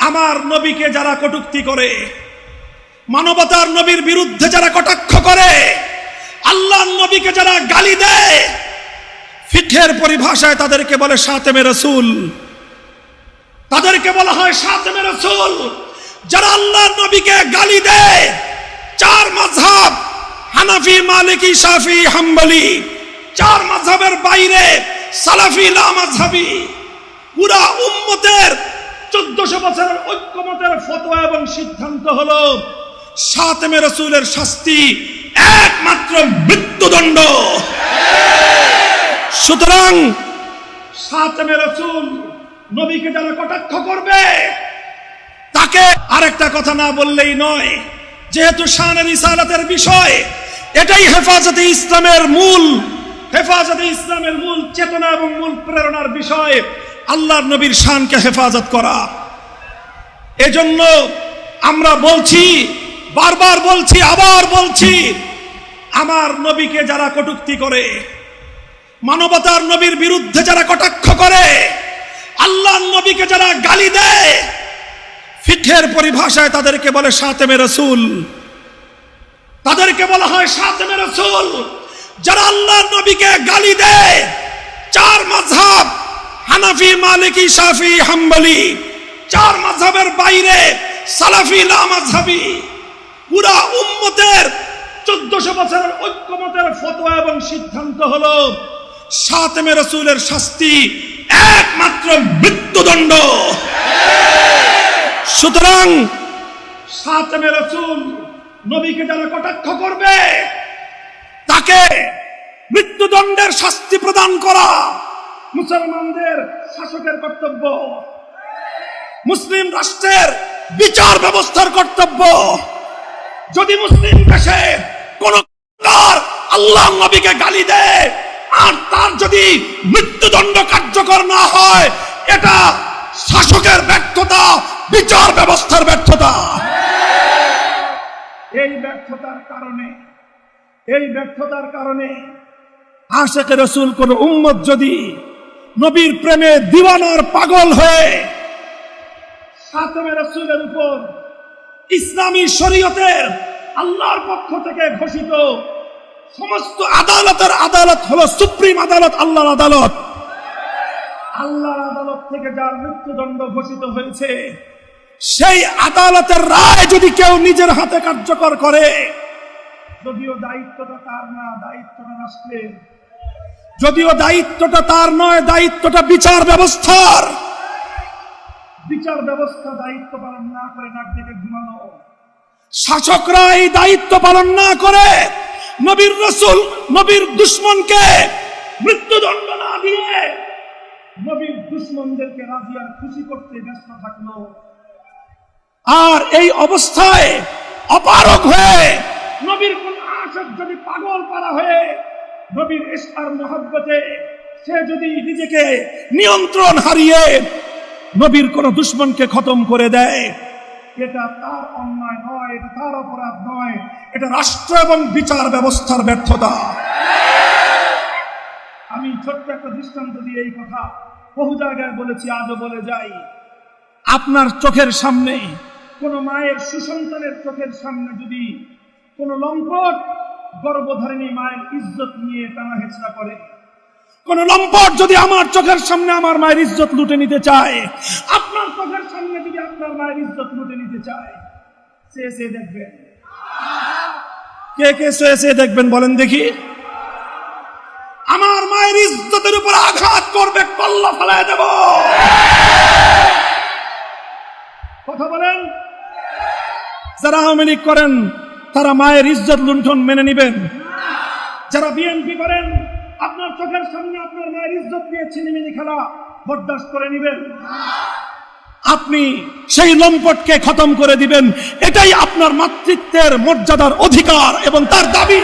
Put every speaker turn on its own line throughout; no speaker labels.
আমার নবীকে যারা কটূক্তি করে, মানবতার নবীর বিরুদ্ধে যারা কটাক্ষ করে, আল্লাহর নবীকে যারা গালি দেয়, ফিকহের পরিভাষায় তাদেরকে বলে শাতেমে রাসূল, তাদেরকে বলা হয় শাতেমে রাসূল। যারা আল্লাহর নবীকে গালি দেয়, চার মাযহাব হানাফি, মালিকি, শাফি, হাম্বলি, চার মাযহাবের বাইরে সালাফি, লামাযহাবি, পুরা উম্মতের 1400 বছরের ঐক্যমতের ফতোয়া এবং সিদ্ধান্ত হলো শাতেমে রাসূলের শাস্তি একমাত্র মৃত্যুদণ্ড। সুতরাং শাতেমে রাসূল নবীকে যারা কটাক্ষ করবে তাকে আরেকটা কথা না বললেই নয়, যেহেতু শান রিসালাতের বিষয়, এটাই হেফাজতে ইসলামের মূল চেতনা এবং মূল প্রেরণার বিষয়, আল্লাহর নবীর শানকে হেফাজত করা। এজন্য আমরা বলছি, বারবার বলছি, আবার বলছি, আমার নবীকে যারা কটূক্তি করে, মানবতার নবীর বিরুদ্ধে যারা কটাক্ষ করে, আল্লাহর নবীকে যারা গালি দেয়, ফিকহের পরিভাষায় তাদেরকে বলে শাতেমে রাসূল, তাদেরকে বলা হয় শাতেমে রাসূল। যারা আল্লাহর নবীকে গালি দেয়, চার মাযহাব হানাফি, মালিকি, শাফি, হাম্বলি, চার মাযহাবের বাইরে সালাফি, লামাযহাবি, পুরা উম্মতের 1400 বছরের ঐক্যমতের ফতোয়া এবং সিদ্ধান্ত হলো শাতেমে রাসূলের শাস্তি একমাত্র মৃত্যুদণ্ড। সুতরাং শাতেমে রাসূল নবীকে যারা কটাক্ষ করবে তাকে মৃত্যুদণ্ডের শাস্তি প্রদান করা মুসলমানদের শাসকের কর্তব্য, মুসলিম রাষ্ট্রের বিচার ব্যবস্থার কর্তব্য। যদি মুসলিম দেশে কোন আল্লাহ নবীকে গালি দেয় আর তার যদি মৃত্যুদণ্ড কার্যকর না হয়, এটা শাসকের ব্যর্থতা, বিচার ব্যবস্থার ব্যর্থতা। এই ব্যর্থতার কারণে আশিকে রাসূল কোন উম্মত যদি নবীর প্রেমে দিওয়ানার পাগল হয়ে শাতেমে রাসূলের উপর ইসলামী শরীয়তের আল্লাহর পক্ষ থেকে ঘোষিত সমস্ত আদালতের আদালত হলো সুপ্রিম আদালত, আল্লাহর আদালত, আল্লাহর আদালত থেকে যার মৃত্যুদণ্ড ঘোষিত হয়েছে, সেই আদালতের রায় যদি কেউ নিজের হাতে কার্যকর করে, যদিও দায়িত্বটা তার না, দায়িত্বটা রাষ্ট্রের, যদিও দায়িত্বটা তার নয়, দায়িত্বটা বিচার ব্যবস্থার, বিচার ব্যবস্থা দায়িত্ব পালন না করে নাক ডেকে ঘুমানো, শাসকরা এই দায়িত্ব পালন না করে নবীর রাসূল, নবীর দুশমনকে মৃত্যুদণ্ড না দিয়ে নবীর দুশমনদেরকে রাজি আর খুশি করতে ব্যস্ত থাকলো। আর এই অবস্থায় অপারগ হয়ে নবীর কোন আশিক যদি পাগল পারা হয়ে নবীর ইশক আর মহব্বতে সে যদি নিজেকে নিয়ন্ত্রণ হারিয়ে নবীর কোন দুশমনকে খতম করে দেয়, এটা তার অন্যায় নয়, এটা তার অপরাধ নয়, এটা রাষ্ট্র এবং বিচার ব্যবস্থার ব্যর্থতা। আমি ছোট্ট একটা দৃষ্টান্ত দিয়ে এই কথা বহু জায়গায় বলেছি, আজও বলে যাই। আপনার চোখের সামনে, কোন মায়ের সুসন্তানের চোখের সামনে যদি কোন লম্পট গর্ভধারিণী মায়ের ইজ্জত নিয়ে টানা হেঁচড়া করে, কোন লম্পট যদি আমার চোখের সামনে আমার মায়ের ইজ্জত লুটে নিতে চায়, আপনার চোখের সামনে যদি আপনার মায়ের ইজ্জত লুটে নিতে চায়, সে দেখবেন। কে কে সে দেখবেন বলেন দেখি? আমার মায়ের ইজ্জতের উপর আঘাত করবে, কল্লা ফেলায় দেব। কথা বলেন। যারা আওয়ামী লীগ করেন তারা মায়ের ইজ্জত লুণ্ঠন মেনে নিবেন? যারা বিএনপি করেন আপনার চোখের সামনে আপনার মায়ের ইজ্জত নিয়ে ছিনিমিনি খেলা বরদাস্ত করে নিবেন? আপনি সেই লম্পটকে খতম করে দিবেন, এটাই আপনার মাতৃত্বের মর্যাদার অধিকার এবং তার দাবি।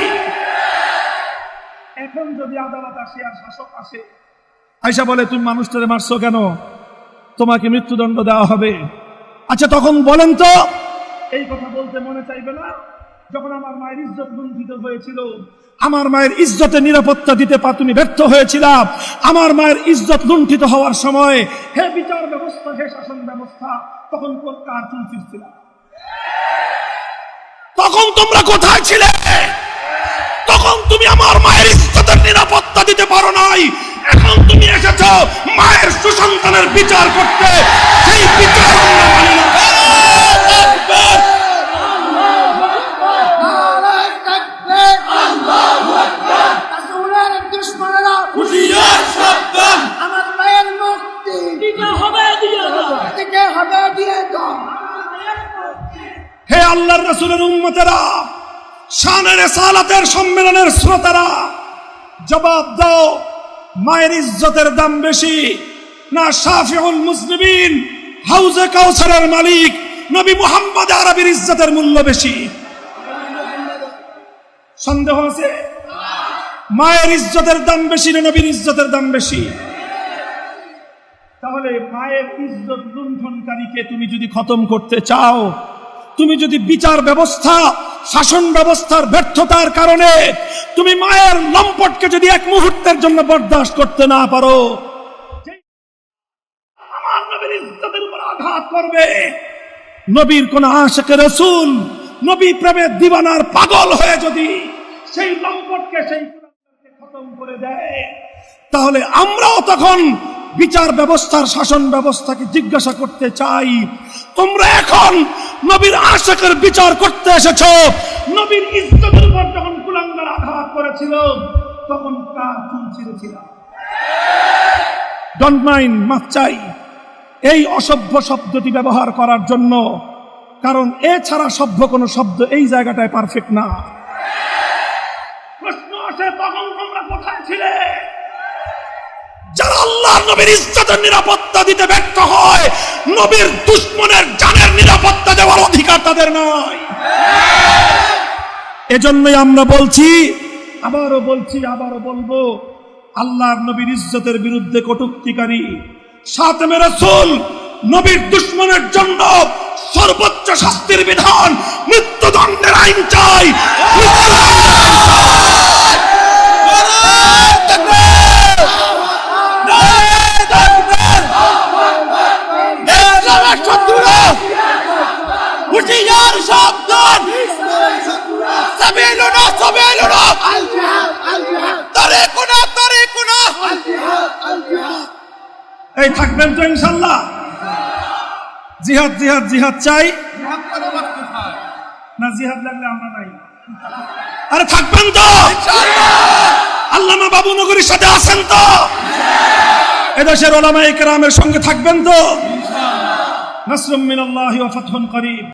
এখন যদি আদালত আসে আর শাসক আসে, আয়েশা বলে তুমি মানুষটারে মারছো কেন, তোমাকে মৃত্যুদণ্ড দেওয়া হবে। আচ্ছা তখন বলেন তো, এই কথা বলতে মনে চাইবে না? যখন আমার মায়ের ইজ্জত লুণ্ঠিত হয়েছিল, আমার মায়ের ইজ্জতে নিরাপত্তা দিতে তুমি ব্যর্থ হয়েছিলা, আমার মায়ের ইজ্জত লুণ্ঠিত হওয়ার সময় হে বিচার ব্যবস্থা, হে শাসন ব্যবস্থা, তখন কার চুল ছিঁড়ছিল? তখন তোমরা কোথায় ছিলে? তখন তুমি আমার মায়ের ইজ্জতের নিরাপত্তা দিতে পারো নাই। এখন তুমি এসেছো মায়ের সুসন্তানের বিচার করতে, সেই বিচার আমরা মানি না।
আমার মায়ের মুক্তি হবে দিয়ে দাও।
হে আল্লাহর রাসূলের উম্মতেরা, শানে রিসালাতের সম্মেলনের শ্রোতারা, জবাব দাও, মায়ের ইজ্জতের দাম বেশি না শাফিউল মুসলিমিন হাউজে কাউসারের মালিক নবী মুহাম্মদ আরবির ইজ্জতের মূল্য বেশি? সন্দেহ আছে? মায়ের ইজ্জতের দাম বেশি না নবীর ইজ্জতের দাম বেশি? তাহলে মায়ের ইজ্জত লুণ্ঠনকারীকে তুমি যদি খতম করতে চাও, তুমি যদি বিচার ব্যবস্থা, শাসন ব্যবস্থার ব্যর্থতার কারণে তুমি মায়ের লম্পটকে যদি এক মুহূর্তের জন্য বরদাস্ত করতে না পারো, আমার নবীর ইজ্জতের উপর আঘাত করবে, নবীর কোন আশিক রাসূল, নবী প্রেমের দিওয়ানার পাগল হয়ে যদি সেই লম্পটকে, সেই খতম করে দেয়, তাহলে আমরাও তখন বিচার ব্যবস্থার, শাসন ব্যবস্থাকে জিজ্ঞাসা করতে চাই, তোমরা এখন নবীর আশিকের বিচার করতে এসেছো, নবীর ইজ্জতের উপর যখন কুলাঙ্গার আঘাত করেছিল তখন কার চুল ছিঁড়েছিল? ডোন্ট মাইন্ড, মাফ চাই এই অসভ্য শব্দটি ব্যবহার করার জন্য, কারণ এছাড়া সভ্য কোন শব্দ এই জায়গাটায় পারফেক্ট না। প্রশ্ন আসে, তখন তোমরা কোথায় ছিলে? যারা আল্লাহর নবীর ইজ্জতের নিরাপত্তা দিতে ব্যর্থ হয়, নবীর দুশমনের জানের নিরাপত্তা দেওয়ার অধিকার তাদের নয়। এজন্যই আমরা বলছি, আবারও বলছি, আবারও বলবো, আল্লাহর নবীর ইজ্জতের বিরুদ্ধে কটূক্তিকারী, খাতেমে রাসূল, নবীর দুশমনের জন্য সর্বোচ্চ শাস্তির বিধান, মৃত্যুদণ্ডের আইন চাই। এই থাকবেন তো ইনশাল্লাহ? জিহাদ জিহাদ জিহাদ চাই না? জিহাদ লাগলে আমরা নাই। আরে থাকবেন তো? আল্লামা বাবুনগরীর সাথে আছেন তো? এদেশের উলামায়ে কেরামের সঙ্গে থাকবেন তো? নাসরুম মিনাল্লাহি ওয়া ফাতহুন করিব।